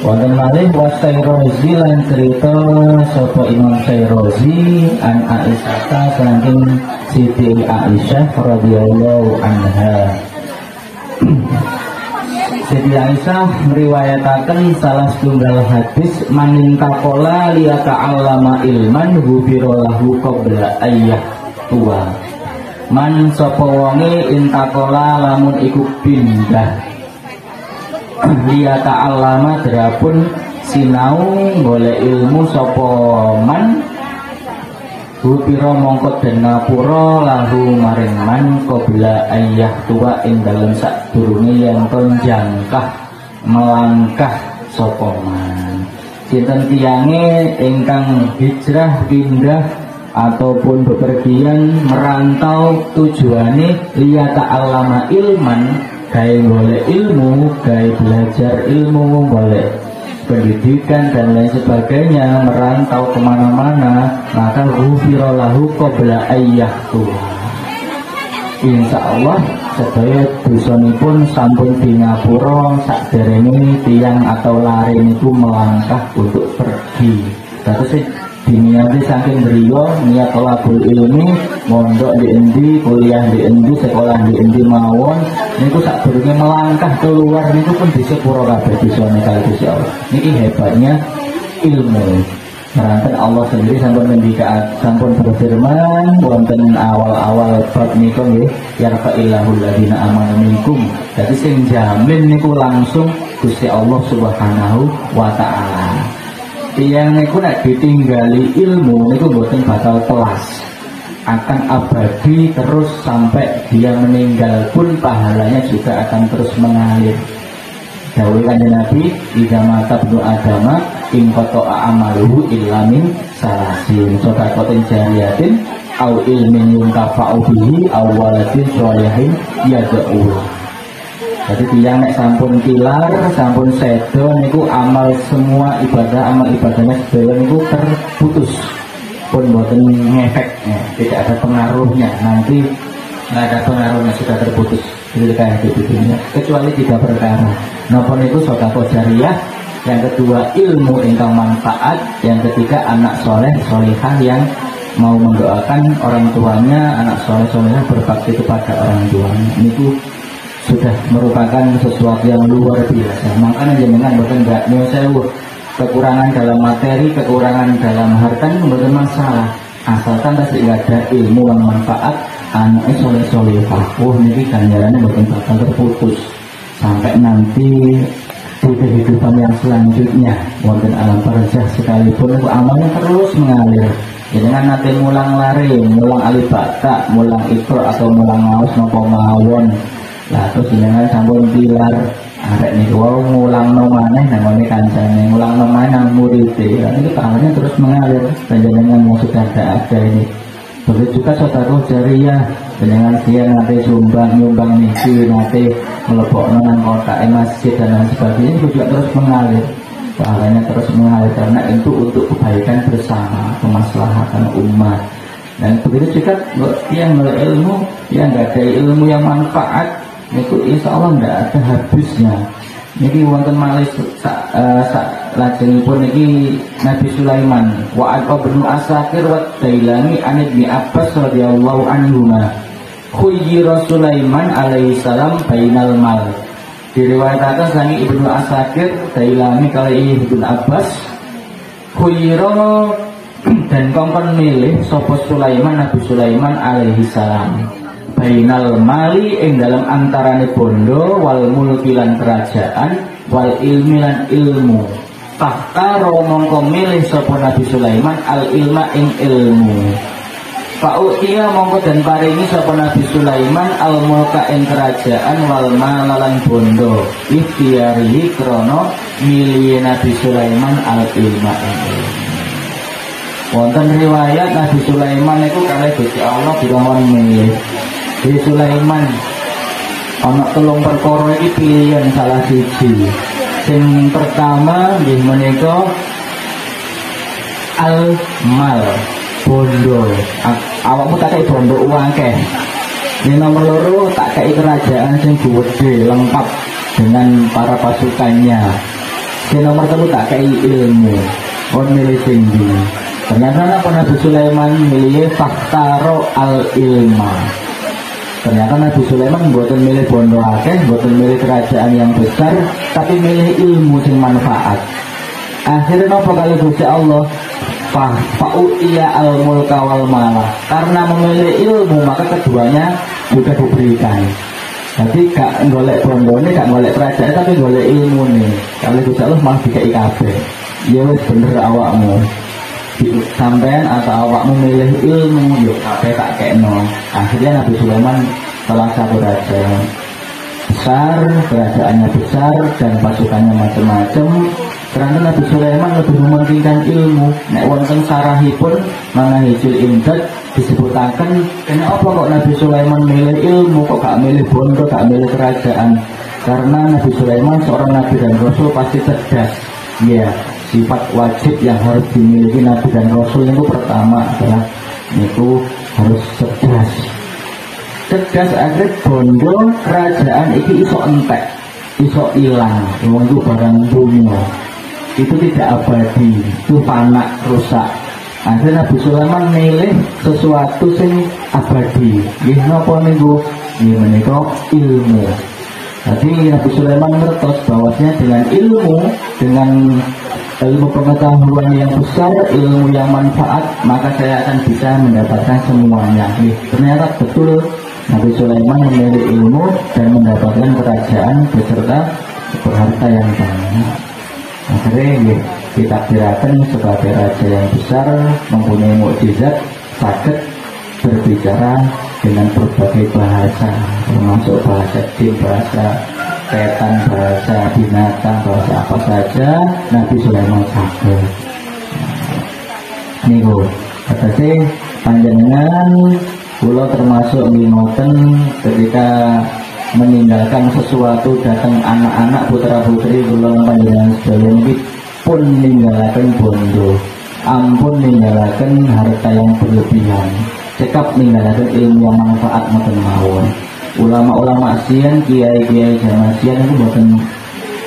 Wonten malih Wasairozi lan cerita sapa Imam Sairozi an Aisyah saking Siti Aisyah radhiyallahu anha. Siti Aisyah meriwayataken salah setunggal hadis manin takola liyata'allama ilman hubirolahu qabla ayyah tua. Man sapa wonge intakola lamun iku pindah liyata'allama derapun sinau golek ilmu sapa man hubiro mongkot dan ngapura lahu maring man qabla ayyah tua ing dalem sadurunge yen ton jangkah melangkah sapa man. Sinten tiyange ingkang hijrah pindah ataupun bepergian merantau tujuane liyata'allama ilman gawe golek ilmu, gawe belajar ilmu, golek pendidikan dan lain sebagainya, merantau kemana-mana, maka ghufira lahu qabla ayyah tua. Insya Allah sedaya dosanipun sampun di ngapura sakderenge tiyang atau lare niku melangkah untuk pergi. Terus diniati saking beliau niat thalabul ilmi mondok di endi, kuliah di endi, sekolah di endi mawon niku sadurunge melangkah keluar niku pun disepuro kabeh dosane kali Gusti Allah. Niki hebatnya ilmu. Meranten Allah sendiri sampun ngendika, sampun berfirman wonten awal-awal bab niku nggih yarfa'illahu alladziina aamanu minkum. Dadi sing jamin niku langsung Gusti Allah Subhanahu wa taala. Tiyang niku nek ditinggali ilmu niku mboten bakal telas, akan abadi terus sampai dia meninggal pun pahalanya juga akan terus mengalir. Dawuh Kanjeng Nabi, "Idza mata ibnu Adama in qata'a amaluhu illa min salasin, shadaqatin jariyatin au ilmin yuntafa'u bihi aw waladin sholihin yad'u." Jadi tiyang nek sampun kilar, sampun sedo niku amal semua ibadah, amal ibadahnya sedaya niku terputus. Pun boten ngefek, tidak ada pengaruhnya. Nanti nggak ada pengaruhnya, sudah terputus. Jadi kayak gitu dunia. Kecuali 3 perkara. Napa niku sedekah jariyah, yang kedua ilmu ingkang manfaat, yang ketiga anak soleh solehah yang mau mendoakan orang tuanya, anak soleh solehah berbakti kepada orang tuanya. Niku sudah merupakan sesuatu yang luar biasa. Makanya jenengan bukan enggak nyewu kekurangan dalam materi, kekurangan dalam harta itu bukan masalah, asalkan pasti ada ilmu yang manfaat, anaknya soleh-solehah. Niki ganjarannya bukan bakal terputus sampai nanti di kehidupan yang selanjutnya wonten alam barzah sekalipun itu amalnya terus mengalir. Jenengan nanti mulang lari, mulang alibata, mulang ikro atau mulang ngaus nopo mawon. Lah terus jenengan sampun pilar arek niku wau ngulangno maneh nang kancane, ngulangno maneh nang murid-e. Lah niku pahalanya terus mengalir. Jenengan mau sudah ada ini. Begitu juga sedekah jariyah, jenengan dia nanti nyumbang niki, nanti mlebokno nang kotak masjid dan lain sebagainya juga terus mengalir. Pahalanya terus mengalir karena itu untuk kebaikan bersama, kemaslahatan umat. Dan begitu juga yang ilmu, yang nggak ada ilmu yang manfaat, itu insya Allah tidak ada habisnya. Niki wonten malih lajengipun niki Nabi Sulaiman wa Ibnu Asakir wa Dailami an Ibnu Abbas radhiyallahu anhuma khuyyira Sulaiman alaihi salam bainal mal. Diriwayatkan sangi Ibnu Asakir, Dailami kali Ibnu Abbas, khuyyira dan kongkon milih sapa Sulaiman, Nabi Sulaiman alaihi salam bainal mali ing dalam antarane bondo wal mulki lan kerajaan wal ilmi lan ilmu. Fahtaro mongko milih sapa Nabi Sulaiman al ilma ing ilmu. Fa'utia mongko dan paringi sapa Nabi Sulaiman al mulka ing kerajaan wal malalan bondo. Ikhtiyarihi krono milih Nabi Sulaiman al ilma ing ilmu. Wonten riwayat Nabi Sulaiman itu kalih Gusti Allah dikongkon milih. Di Sulaiman ana 3 perkara iki pilihan salah siji. Sing pertama nggih menika al mal, bondo. Awakmu tak kei bondo akeh. Yang nomor 2 tak kei kerajaan sing gede lengkap dengan para pasukannya. Yang nomor satu tak kayak ilmu, orang milih tinggi. Ternyata Nabi Sulaiman milih faktaro al ilma. Ternyata Nabi Sulaiman buatan milih bondo akeh, buatan milih kerajaan yang besar, tapi milih ilmu yang manfaat. Akhirnya nopo kali Gusti Allah fa'u'iyya al-mulka wal mala. Karena memilih ilmu maka keduanya juga diberikan. Jadi gak golek bondo ini, gak golek kerajaan, tapi golek ilmu nih. Kalau Gusti Allah malah dikai kabeh. Ya wis bener awakmu. Sampean atau awakmu milih ilmu, yuk kabeh tak kekno. Akhirnya Nabi Sulaiman salah satu raja besar, kerajaannya besar dan pasukannya macam-macam. Karena Nabi Sulaiman lebih mementingkan ilmu. Nek wonten sarahipun manahijul imdad disebutaken kenapa kok Nabi Sulaiman milih ilmu, kok gak milih bondo, gak milih kerajaan. Karena Nabi Sulaiman seorang nabi dan rasul pasti cerdas. Ya, sifat wajib yang harus dimiliki nabi dan rasul itu pertama adalah itu harus cerdas. Cerdas agar bondo kerajaan itu iso entek, iso ilang, itu barang dunia. Itu tidak abadi, itu fana, rusak. Akhirnya Nabi Sulaiman milih sesuatu yang abadi. Nggih napa niku? Nggih menika ilmu. Jadi Nabi Sulaiman ngertos bahwasanya dengan ilmu pengetahuan yang besar, ilmu yang manfaat, maka saya akan bisa mendapatkan semuanya. Ternyata betul Nabi Sulaiman memilih ilmu dan mendapatkan kerajaan beserta berharta yang banyak. Akhirnya kita kirakan sebagai raja yang besar mempunyai mukjizat, sakit berbicara dengan berbagai bahasa, termasuk bahasa jin, bahasa setan, bahasa binatang, bahasa apa saja Nabi Sulaiman sakit. Niku kata saya panjenengan kula termasuk nginoten ketika meninggalkan sesuatu datang anak-anak putra putri kula panjenengan sedaya niki pun ninggalaken bondo, ampun ninggalaken harta yang berlebihan, cekap ninggalaken ilmu yang manfaat mboten mawon. Ulama-ulama sian, kiai-kiai zaman sian itu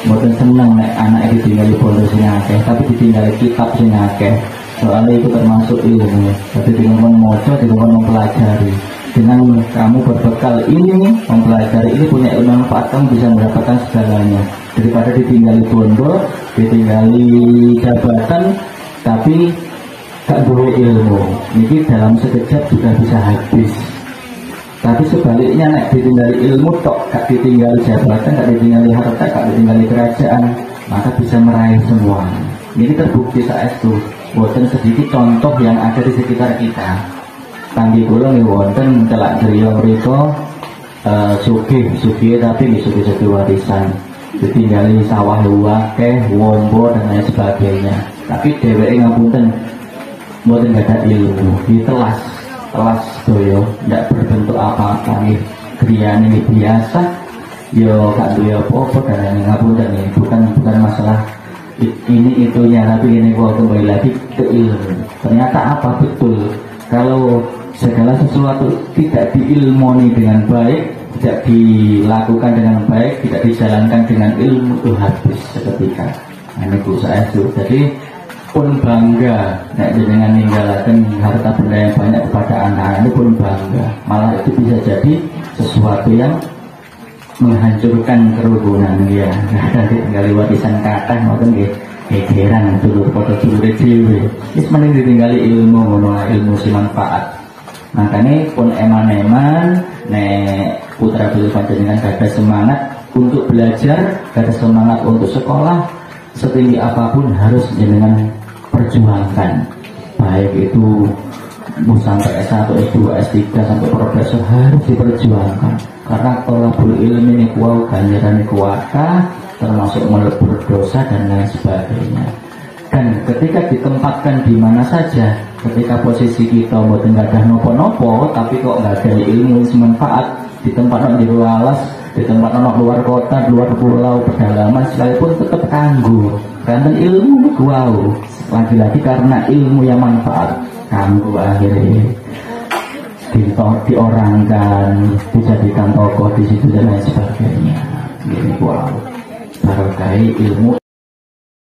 mboten seneng nek anak ditinggali bondo sing akeh, tapi ditinggali kitab sing akeh. Soalnya itu termasuk ilmu. Jadi dengan membaca, dengan mempelajari. Dengan kamu berbekal ini, mempelajari ini punya ilmu manfaat, kamu bisa mendapatkan segalanya. Daripada ditinggali bondo, ditinggali jabatan, tapi gak boleh ilmu. Ini dalam sekejap juga bisa habis. Tapi sebaliknya, nek ditinggali ilmu, gak ditinggali jabatan, gak ditinggali harta, gak ditinggali kerajaan, maka bisa meraih semua. Ini terbukti saat itu. Wonten sedikit contoh yang ada di sekitar kita. Tanggi kula nih wonten celak griya mriku sugih tapi nggih sugih warisan. Ditinggali sawah luwake, wombo dan lain sebagainya. Tapi dheweke ngapunten mboten ada ilmu, ditelas doyo, ndak berbentuk apa-apa nih. Griyane biasa, yo gak duwe apa-apa dan ngapunten nih, bukan masalah ini itunya, tapi ini gua kembali lagi ke ilmu. Ternyata apa betul kalau segala sesuatu tidak diilmoni dengan baik, tidak dilakukan dengan baik, tidak dijalankan dengan ilmu, itu habis seketika. Ini saya itu. Jadi pun bangga nek dengan ninggalaken harta benda yang banyak kepada anak, ini pun bangga. Malah itu bisa jadi sesuatu yang menghancurkan kerukunan dia. Nanti tinggal warisan kathah maupun gegeran dulur foto dulur dhewe. Wis mending ditinggali ilmu ngono, ilmu si manfaat. Makanya pun eman-eman nek putra putri panjenengan ada semangat untuk belajar, ada semangat untuk sekolah, setinggi apapun harus jenengan perjuangkan. Baik itu mau sampai S1, S2, S3 sampai profesor harus diperjuangkan. Karena tolabul ilmi ini kuau ganjaran kuwata, termasuk melebur dosa dan lain sebagainya. Dan ketika ditempatkan di mana saja, ketika posisi kita mboten gadah nopo-nopo, tapi kok nggak ada ilmu yang manfaat, di tempat di alas, di tempat luar kota, luar pulau, pedalaman, sekalipun tetap kanggu. Karena ilmu kuau, lagi-lagi karena ilmu yang manfaat, kanggu akhirnya. Diorangkan, dijadikan tokoh di situ dan lain sebagainya. Ini wow, barangkali ilmu